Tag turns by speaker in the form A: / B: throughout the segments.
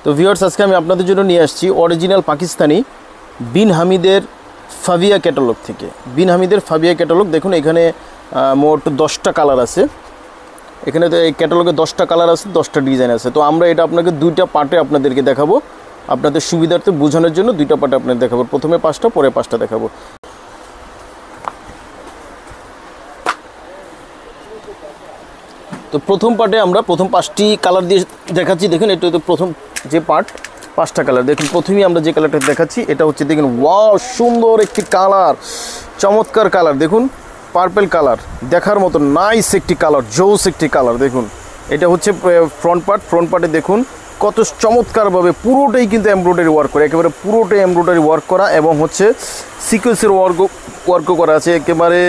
A: তো ভিউয়ার্স, আজকে আমি আপনাদের জন্য নিয়ে আসছি অরিজিনাল পাকিস্তানি বিন হামিদের ফাবিয়া ক্যাটালগ থেকে। বিন হামিদের ফাবিয়া ক্যাটালগ দেখুন, এখানে মোট 10টা কালার আছে। এখানে এই ক্যাটালগে 10টা কালার আছে, 10টা ডিজাইন আছে। তো আমরা এটা আপনাকে 2টা পার্টে আপনাদেরকে দেখাবো, আপনাদের সুবিধার্থে বোঝানোর জন্য 2টা পার্টে আপনাদের দেখাবো। প্রথমে 5টা, পরে 5টা দেখাবো। তো প্রথম পার্টে আমরা প্রথম 5টি কালার দিয়ে দেখাচ্ছি। দেখুন, এটা তো প্রথম যে পার্ট, 5টা কালার। দেখুন, প্রথমেই আমরা যে কালারটা দেখাচ্ছি এটা হচ্ছে, দেখুন, ওয়াও, সুন্দর একটি কালার, চমৎকার কালার। দেখুন, পার্পল কালার, দেখার মতো নাইস একটি কালার, জোস একটি কালার। দেখুন, এটা হচ্ছে ফ্রন্ট পার্টে দেখুন কত চমৎকারভাবে পুরোটাই কিন্তু এমব্রয়ডারি ওয়ার্ক করা, একেবারে পুরোটাই এমব্রয়ডারি ওয়ার্ক করা, এবং হচ্ছে সিকোয়েন্সের ওয়ার্কও করা আছে। একেবারে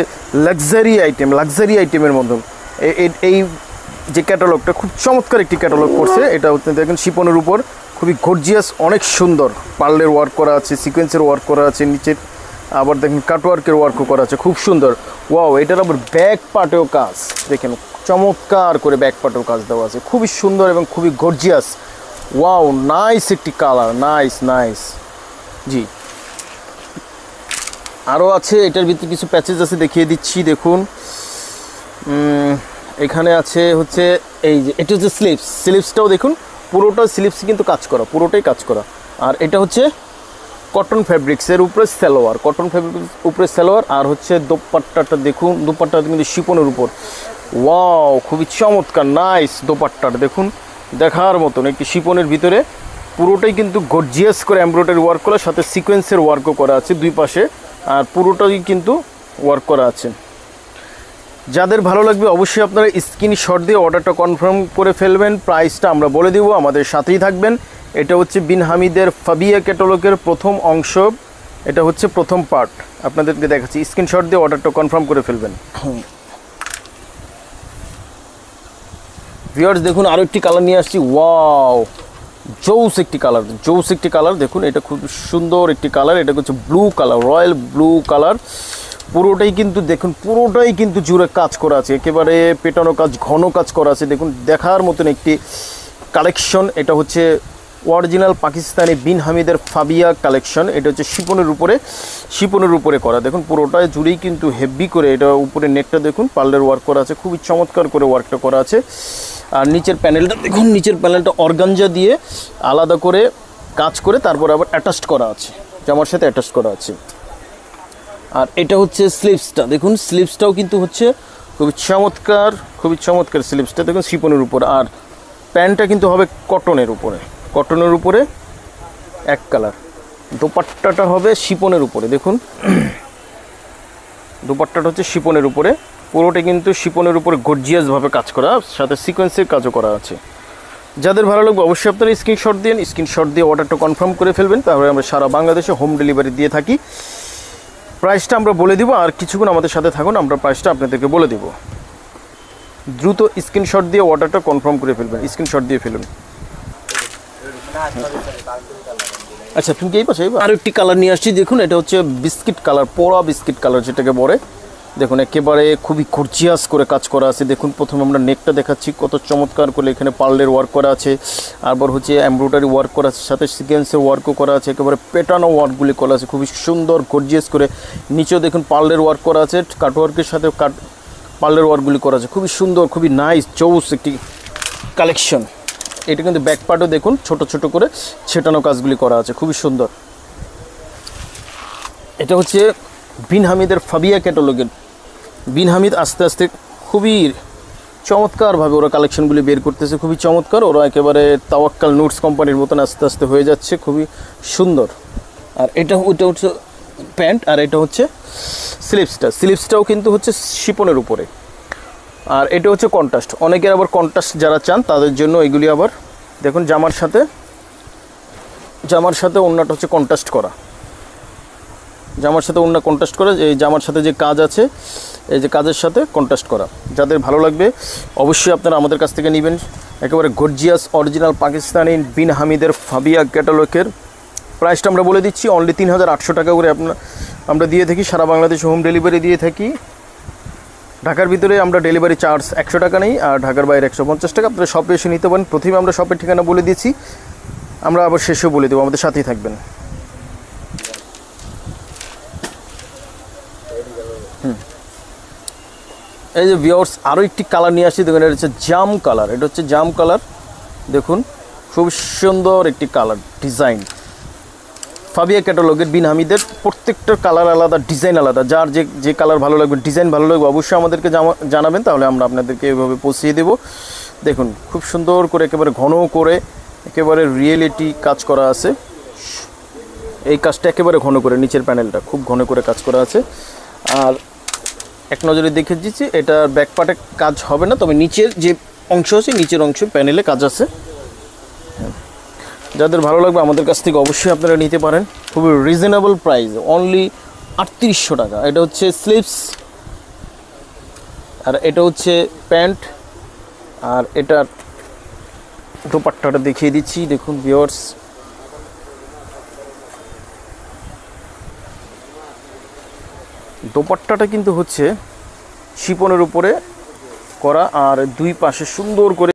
A: লাক্সারি আইটেমের মধ্যে এই যে ক্যাটালগটা খুব চমৎকার একটি ক্যাটালগ করছে। এটা হচ্ছে দেখুন শিপনের উপর খুবই গর্জিয়াস, অনেক সুন্দর পার্লের ওয়ার্ক করা আছে, সিকোয়েন্সের ওয়ার্ক করা আছে, নিচের আবার দেখুন কাটওয়ার্কের ওয়ার্কও করা আছে, খুব সুন্দর। ওয়াও, এটার আবার ব্যাক পার্টেও কাজ, দেখেন চমৎকার করে ব্যাক পার্টেও কাজ দেওয়া আছে, খুবই সুন্দর এবং খুবই গর্জিয়াস। ওয়াও, নাইস একটি কালার, নাইস। জি, আরও আছে, এটার ভিতরে কিছু প্যাচেস আছে, দেখিয়ে দিচ্ছি। দেখুন, এখানে আছে হচ্ছে এই যে এটা হচ্ছে স্লিপসটাও দেখুন পুরোটা স্লিপস কিন্তু কাজ করা, পুরোটাই কাজ করা। আর এটা হচ্ছে কটন ফ্যাব্রিক্সের উপরে সালোয়ার, আর হচ্ছে দোপাট্টাটা দেখুন, দোপাট্টাটা কিন্তু শিপনের উপর। ওয়াও, খুবই চমৎকার, নাইস দোপাট্টাটা দেখুন, দেখার মতন একটি শিপনের ভিতরে পুরোটাই কিন্তু গর্জিয়াস করে এমব্রয়ডারি ওয়ার্ক করা, সাথে সিকোয়েন্সের ওয়ার্কও করা আছে দুই পাশে, আর পুরোটাই কিন্তু ওয়ার্ক করা আছে। যাদের ভালো লাগবে অবশ্যই আপনারা স্ক্রিনশট দিয়ে অর্ডারটা কনফার্ম করে ফেলবেন। প্রাইসটা আমরা বলে দেবো, আমাদের সাথেই থাকবেন। এটা হচ্ছে বিন হামিদের ফাবিয়া ক্যাটালগের প্রথম অংশ, এটা হচ্ছে প্রথম পার্ট, আপনাদেরকে দেখাচ্ছি। স্ক্রিনশট দিয়ে অর্ডারটা কনফার্ম করে ফেলবেন। ভিউয়ার্স, দেখুন আরও একটি কালার নিয়ে আসছি। ওয়াও, জোস একটি কালার, দেখুন এটা খুব সুন্দর একটি কালার। এটা হচ্ছে blue colour, royal blue colour. পুরোটাই কিন্তু দেখুন, পুরোটাই কিন্তু জুড়ে কাজ করা আছে, একেবারে পেটানো কাজ, ঘন কাজ করা আছে। দেখুন, দেখার মতন একটি কালেকশন। এটা হচ্ছে অরিজিনাল পাকিস্তানি বিন হামিদের ফাবিয়া কালেকশন। এটা হচ্ছে শিপনের উপরে করা। দেখুন, পুরোটাই জুড়েই কিন্তু হেভি করে, এটা উপরে নেটটা দেখুন পার্লের ওয়ার্ক করা আছে, খুবই চমৎকার করে ওয়ার্কটা করা আছে। আর নিচের প্যানেলটা দেখুন, নিচের প্যানেলটা অর্গানজা দিয়ে আলাদা করে কাজ করে তারপর আবার অ্যাটাচড করা আছে, জামার সাথে অ্যাটাচ করা আছে। আর এটা হচ্ছে স্লিভসটা, দেখুন স্লিভসটাও কিন্তু হচ্ছে খুবই চমৎকার স্লিভসটা দেখুন শিপনের উপর। আর প্যান্টটা কিন্তু হবে কটনের উপরে এক কালার। দোপাট্টাটা হবে শিপনের উপরে, দেখুন দোপাট্টাটা হচ্ছে শিপনের উপরে, পুরোটা কিন্তু শিপনের উপরে গর্জিয়াসভাবে কাজ করা, সাথে সিকোয়েন্সের কাজও করা আছে। যাদের ভালো লাগবে অবশ্যই আপনারা স্ক্রিনশট দিয়ে অর্ডারটা কনফার্ম করে ফেলবেন। তারপরে আমরা সারা বাংলাদেশে হোম ডেলিভারি দিয়ে থাকি। প্রাইসটা আমরা বলে দিব, আর কিছুক্ষণ আমাদের সাথে থাকুন, আমরা প্রাইসটা আপনাদেরকে বলে দেব। দ্রুত স্ক্রিনশট দিয়ে অর্ডারটা কনফার্ম করে ফেলবেন, স্ক্রিনশট দিয়ে ফেলুন। আচ্ছা, তুমি কি এই পাশে আরও একটি কালার নিয়ে আসছি। দেখুন, এটা হচ্ছে বিস্কিট কালার, পোড়া বিস্কিট কালার যেটাকে বলে। দেখুন, একেবারে খুবই গর্জিয়াস করে কাজ করা আছে। দেখুন, প্রথমে আমরা নেকটা দেখাচ্ছি, কত চমৎকার করে এখানে পার্লের ওয়ার্ক করা আছে, আবার হচ্ছে এমব্রয়ডারি ওয়ার্ক করা আছে, সাথে সিকোয়েন্সের ওয়ার্কও করা আছে, একেবারে পেটানো ওয়ার্কগুলি করা আছে খুবই সুন্দর গর্জিয়াস করে। নিচেও দেখুন পার্লের ওয়ার্ক করা আছে, কাটওয়ার্কের সাথে পার্লের ওয়ার্কগুলি করা আছে, খুবই সুন্দর, খুবই নাইস জোস একটি কালেকশন। এটা কিন্তু ব্যাক পার্টও দেখুন ছোট করে ছেটানো কাজগুলি করা আছে, খুবই সুন্দর। এটা হচ্ছে বিন হামিদের ফাবিয়া ক্যাটালগের। বিন হামিদ আস্তে আস্তে খুবই চমৎকারভাবে ওরা কালেকশনগুলি বের করতেছে, খুবই চমৎকার। ওরা একেবারে তাওয়াক্কাল নুটস কোম্পানির মতন আস্তে আস্তে হয়ে যাচ্ছে, খুবই সুন্দর। আর ওটা হচ্ছে প্যান্ট, আর এটা হচ্ছে স্লিভসটাও কিন্তু হচ্ছে শিপনের উপরে। আর এটা হচ্ছে কন্ট্রাস্ট, অনেকের আবার কন্ট্রাস্ট যারা চান তাদের জন্য এগুলি আবার দেখুন জামার সাথে ওড়নাটা হচ্ছে কন্ট্রাস্ট করা, এই জামার সাথে যে কাজ আছে, এই যে কাজের সাথে কন্ট্রাস্ট করা। যাদের ভালো লাগবে অবশ্যই আপনারা আমাদের কাছ থেকে নেবেন। একেবারে গর্জিয়াস অরিজিনাল পাকিস্তানি বিন হামিদের ফাবিয়া ক্যাটালগের প্রাইসটা আমরা বলে দিচ্ছি, অনলি 3800 টাকা করে আমরা দিয়ে থাকি। সারা বাংলাদেশে হোম ডেলিভারি দিয়ে থাকি। ঢাকার ভিতরে আমরা ডেলিভারি চার্জ 100 টাকা নেই, আর ঢাকার বাইরে 150 টাকা। আপনারা শপে এসে নিতে পারেন। প্রথমে আমরা শপের ঠিকানা বলে দিয়েছি, আমরা আবার শেষেও বলে দেবো, আমাদের সাথেই থাকবেন। এই যে ভিউয়ার্স আরও একটি কালার নিয়ে আসছি, দেখুন এটা হচ্ছে জাম কালার। এটা হচ্ছে জাম কালার, দেখুন খুব সুন্দর একটি কালার ডিজাইন। ফাবিয়া ক্যাটালগের বিন হামিদের প্রত্যেকটার কালার আলাদা, ডিজাইন আলাদা। যার যে কালার ভালো লাগবে, ডিজাইন ভালো লাগবে, অবশ্যই আমাদেরকে জানাবেন, তাহলে আমরা আপনাদেরকে এভাবে পৌঁছিয়ে দেব। দেখুন খুব সুন্দর করে একেবারে ঘন করে একেবারে রিয়েলিটি কাজ করা আছে। এই কাজটা একেবারে ঘন করে, নিচের প্যানেলটা খুব ঘন করে কাজ করা আছে। আর এক নজরে দেখে দিচ্ছি, এটার ব্যাক পার্টে কাজ হবে না, তবে নিচের যে অংশ আছে, নিচের অংশে প্যানেলে কাজ আছে। যাদের ভালো লাগবে আমাদের কাছ থেকে অবশ্যই আপনারা নিতে পারেন, খুবই রিজনেবল প্রাইস, অনলি 3800 টাকা। এটা হচ্ছে স্লিভস, আর এটা হচ্ছে প্যান্ট, আর এটার দোপাট্টাটা দেখিয়ে দিচ্ছি। দেখুন ভিউয়ার্স, দোপাট্টাটা কিন্তু হচ্ছে শিপনের উপরে করা, আর দুই পাশে সুন্দর করে